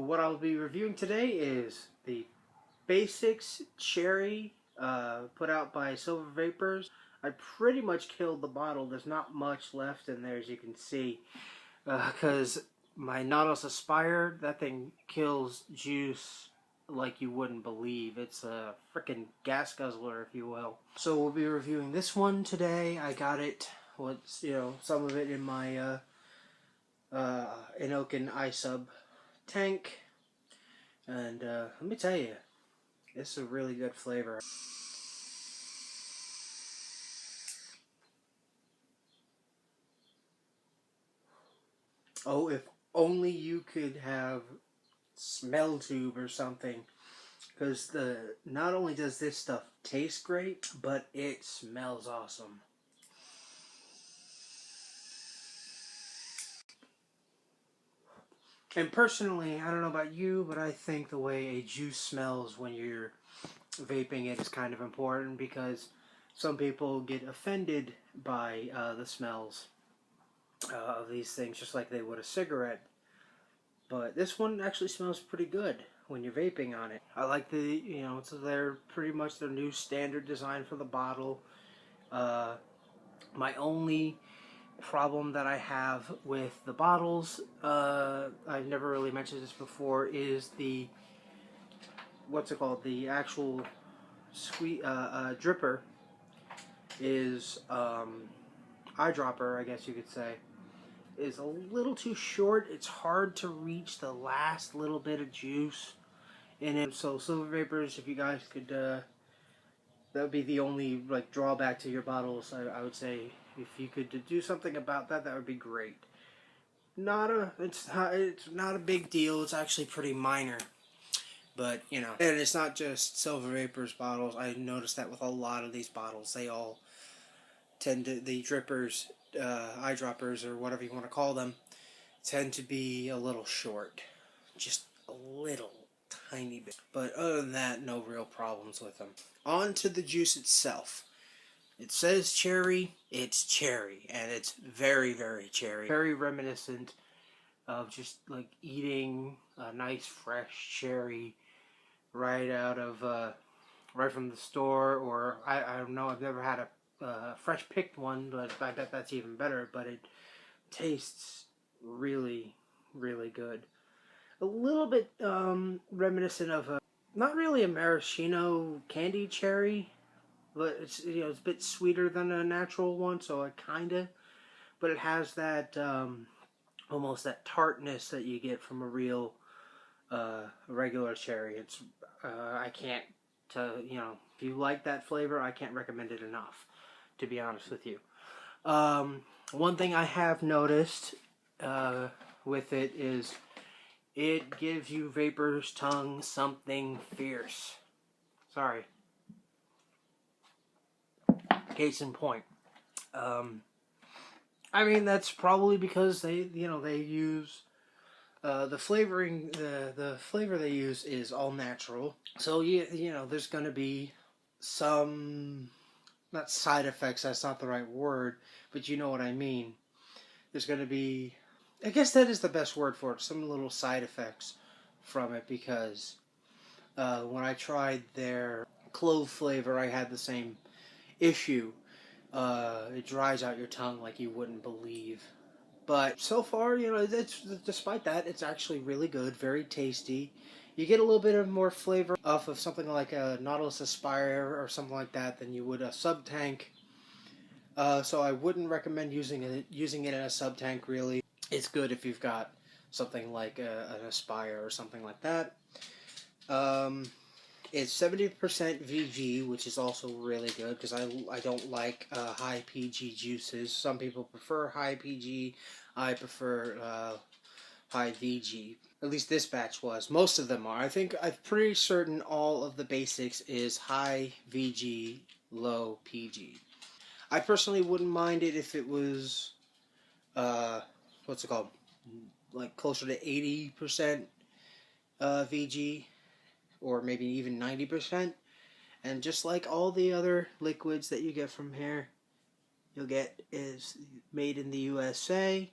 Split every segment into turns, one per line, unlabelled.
what I'll be reviewing today is the Basix Cherry put out by Silver Vapers. I pretty much killed the bottle. There's not much left in there, as you can see, because my Nautilus Aspire, that thing kills juice like you wouldn't believe. It's a freaking gas guzzler, if you will. So we'll be reviewing this one today. I got it, some of it in my Inokin iSub tank, and let me tell you, this is a really good flavor. Oh, if only you could have smell tube or something, because not only does this stuff taste great, but it smells awesome. And personally, I don't know about you, but I think the way a juice smells when you're vaping it is kind of important, because some people get offended by the smells of these things, just like they would a cigarette. But this one actually smells pretty good when you're vaping on it. I like it's pretty much their new standard design for the bottle. My only problem that I have with the bottles, I've never really mentioned this before, is the the actual sweet dripper is eyedropper, I guess you could say, is a little too short. It's hard to reach the last little bit of juice in it. So Silver Vapers, if you guys could, that would be the only drawback to your bottles. I would say if you could do something about that, that would be great. It's not a big deal. It's actually pretty minor. But, and it's not just Silver Vapors bottles. I noticed that with a lot of these bottles. They all tend to, the drippers, eyedroppers, or whatever you want to call them, tend to be a little short. Just a little tiny bit. But other than that, no real problems with them. On to the juice itself. It says cherry, it's cherry. And it's very, very cherry. Very reminiscent of just like eating a nice fresh cherry right out of right from the store, or I don't know, I've never had a fresh picked one, but I bet that's even better. But it tastes really, really good. A little bit reminiscent of not really a maraschino candy cherry, but it's it's a bit sweeter than a natural one, so it but it has that almost that tartness that you get from a real regular cherry. It's I can't if you like that flavor, I can't recommend it enough, to be honest with you. One thing I have noticed with it is it gives you Vapor's tongue something fierce. Sorry. Case in point. I mean, that's probably because they use the flavoring. The flavor they use is all natural. So there's going to be some, not side effects. That's not the right word, but you know what I mean. There's going to be, I guess that is the best word for it, some little side effects from it, because when I tried their clove flavor, I had the same issue. It dries out your tongue like you wouldn't believe. But so far, despite that, it's actually really good, very tasty. You get a little bit of more flavor off of something like a Nautilus Aspire or something like that than you would a sub tank. So I wouldn't recommend using it in a sub tank, really. It's good if you've got something like an Aspire or something like that. It's 70% VG, which is also really good, because I don't like high PG juices. Some people prefer high PG. I prefer high VG. At least this batch was. Most of them are. I'm pretty certain all of the Basix is high VG, low PG. I personally wouldn't mind it if it was, like closer to 80% VG. Or maybe even 90%. And just like all the other liquids that you get from here, you'll get is made in the USA.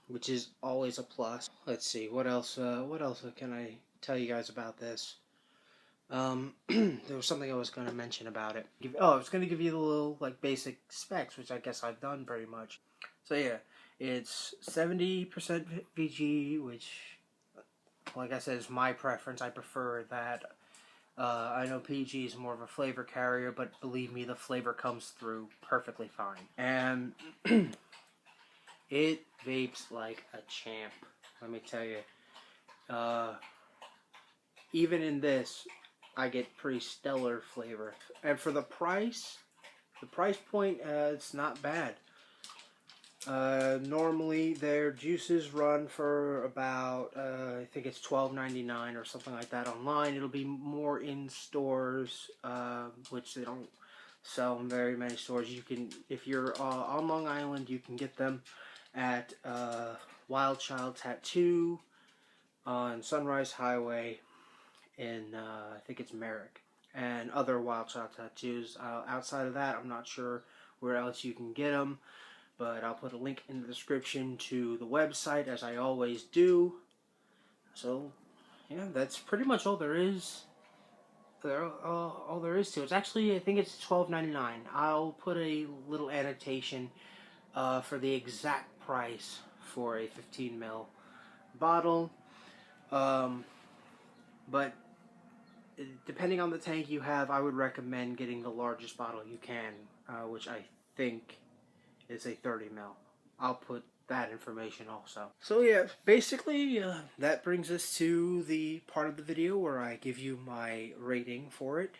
which is always a plus. Let's see, what else can I tell you guys about this? There was something I was going to mention about it. I was going to give you the little, like, basic specs, which I guess I've done pretty much. So yeah, it's 70% VG, which, like I said, is my preference. I prefer that. I know PG is more of a flavor carrier, but believe me, the flavor comes through perfectly fine. And it vapes like a champ, let me tell you. Even in this, I get pretty stellar flavor. And for the price point, it's not bad. Normally their juices run for about, I think it's $12.99 or something like that online. It'll be more in stores, which they don't sell in very many stores. You can, if you're on Long Island, you can get them at Wild Child Tattoo on Sunrise Highway in, I think it's Merrick, and other Wild Child Tattoos. Outside of that, I'm not sure where else you can get them. But I'll put a link in the description to the website, as I always do. So, yeah, that's pretty much all there is. All there is to it. It's actually, I think it's $12.99. I'll put a little annotation for the exact price for a 15 ml bottle. But depending on the tank you have, I would recommend getting the largest bottle you can, which I think is a 30 ml. I'll put that information also. So yeah, basically that brings us to the part of the video where I give you my rating for it.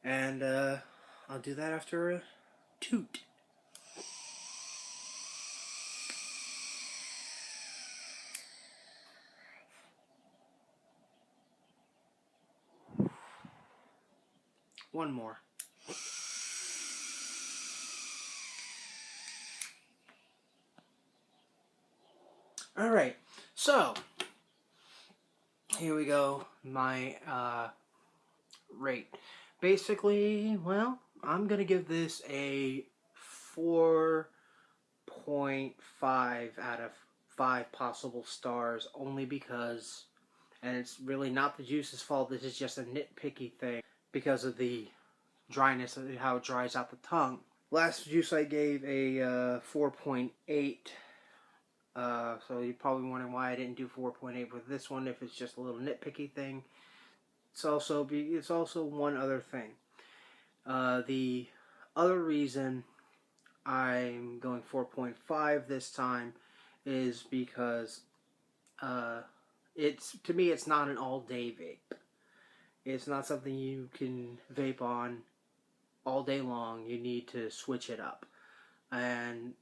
And I'll do that after a toot. One more. Alright, so here we go, my rate. Basically, well, I'm going to give this a 4.5 out of 5 possible stars, only because, and it's really not the juice's fault, this is just a nitpicky thing, because of the dryness, of how it dries out the tongue. Last juice I gave a 4.8. So you're probably wondering why I didn't do 4.8 with this one, if it's just a little nitpicky thing. It's also one other thing. The other reason I'm going 4.5 this time is because to me it's not an all-day vape. It's not something you can vape on all day long. You need to switch it up. And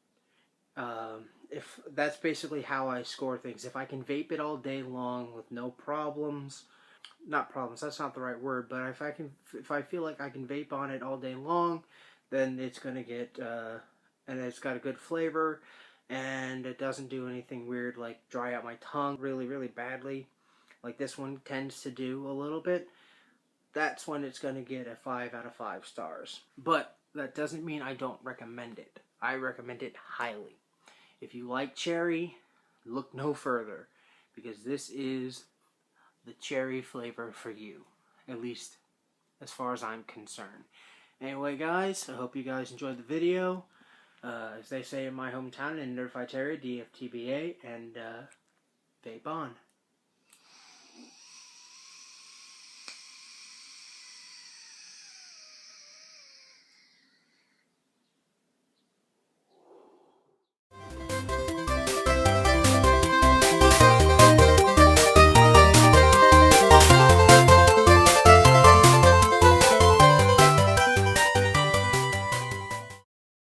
if that's basically how I score things. If I can vape it all day long with no problems, not problems, that's not the right word, but if I feel like I can vape on it all day long, then it's gonna get and it's got a good flavor, and it doesn't do anything weird like dry out my tongue really, really badly, like this one tends to do a little bit. That's when it's gonna get a 5 out of 5 stars. But that doesn't mean I don't recommend it. I recommend it highly. If you like cherry, look no further, because this is the cherry flavor for you, at least as far as I'm concerned. Anyway, guys, I hope you guys enjoyed the video. As they say in my hometown, in Notified Terry, DFTBA, and vape on.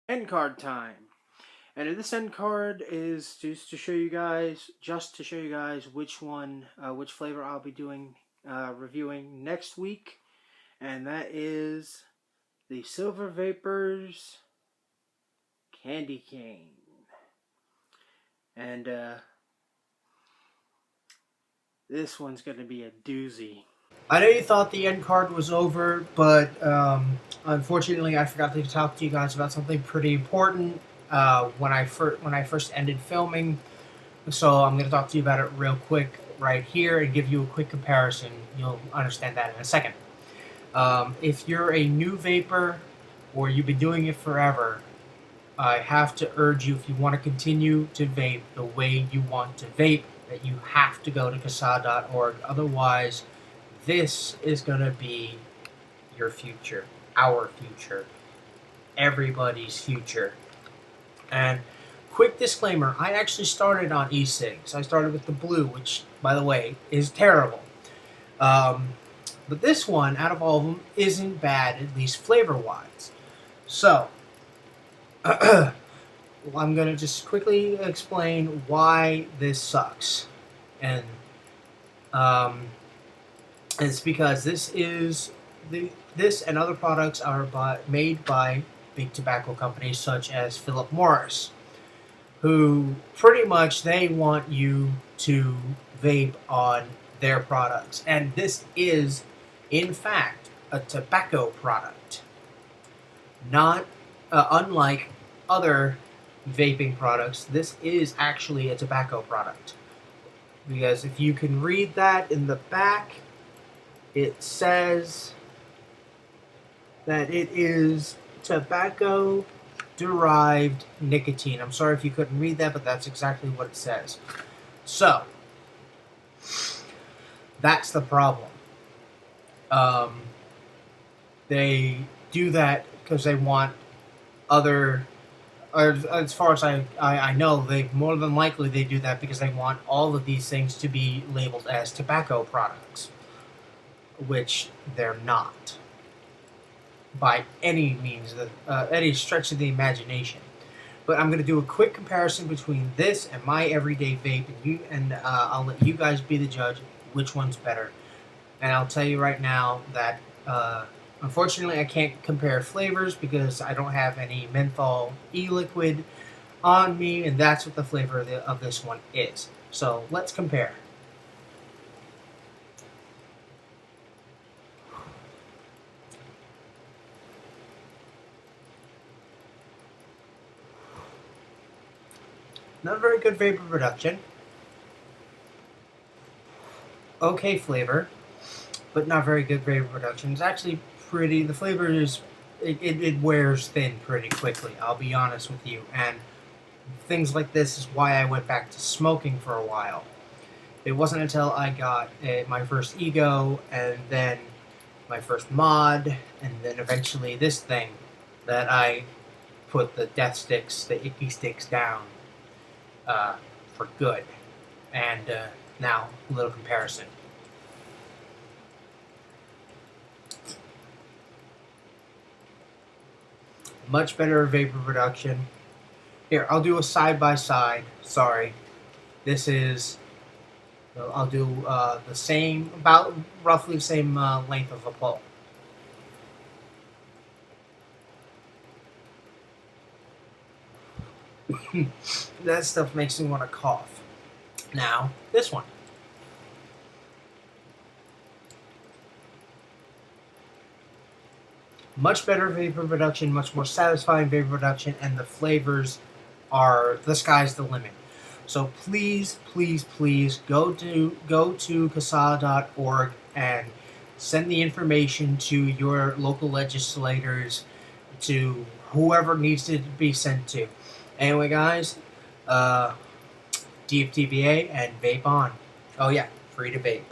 End card time. And this end card is just to show you guys which flavor I'll be doing reviewing next week, and that is the Silver Vapers Candy Cane. And this one's going to be a doozy. I know you thought the end card was over, but unfortunately I forgot to talk to you guys about something pretty important when I first ended filming.
So I'm going to talk to you about it real quick right here and give you a quick comparison. You'll understand that in a second. If you're a new vapor or you've been doing it forever, I have to urge you, if you want to continue to vape the way you want to vape, that you have to go to CASA.org. Otherwise, this is going to be your future, our future, everybody's future. And quick disclaimer, I actually started on e-cigs. I started with the blue, which, by the way, is terrible. But this one, out of all of them, isn't bad, at least flavor-wise. So, I'm going to just quickly explain why this sucks. And it's because this and other products are made by big tobacco companies such as Philip Morris, who pretty much they want you to vape on their products. And this is, in fact, a tobacco product. Not unlike other vaping products, this is actually a tobacco product. Because if you can read that in the back, it says that it is tobacco derived nicotine. I'm sorry if you couldn't read that, but that's exactly what it says. So, that's the problem. They do that because they want other, or as far as I know, they more than likely they do that because they want all of these things to be labeled as tobacco products, which they're not by any means, any stretch of the imagination. But I'm going to do a quick comparison between this and my everyday vape, and I'll let you guys be the judge which one's better. And I'll tell you right now that unfortunately I can't compare flavors because I don't have any menthol e-liquid on me, and that's what the flavor of this one is. So let's compare. Not very good vapor production. Okay flavor, but not very good vapor production. It's actually pretty, the flavor is, it wears thin pretty quickly, I'll be honest with you. And things like this is why I went back to smoking for a while. It wasn't until I got my first ego, and then my first mod, and then eventually this thing, that I put the death sticks, the icky sticks down for good. And now, a little comparison. Much better vapor production. Here, I'll do a side-by-side. Sorry. This is, I'll do the same, about roughly the same length of a pole. That stuff makes me want to cough. Now, this one. Much better vapor production, much more satisfying vapor production, and the flavors are, the sky's the limit. So please, please, please go to CASA.org and send the information to your local legislators, to whoever needs to be sent to. Anyway, guys, DFTBA and vape on. Oh yeah, free to vape.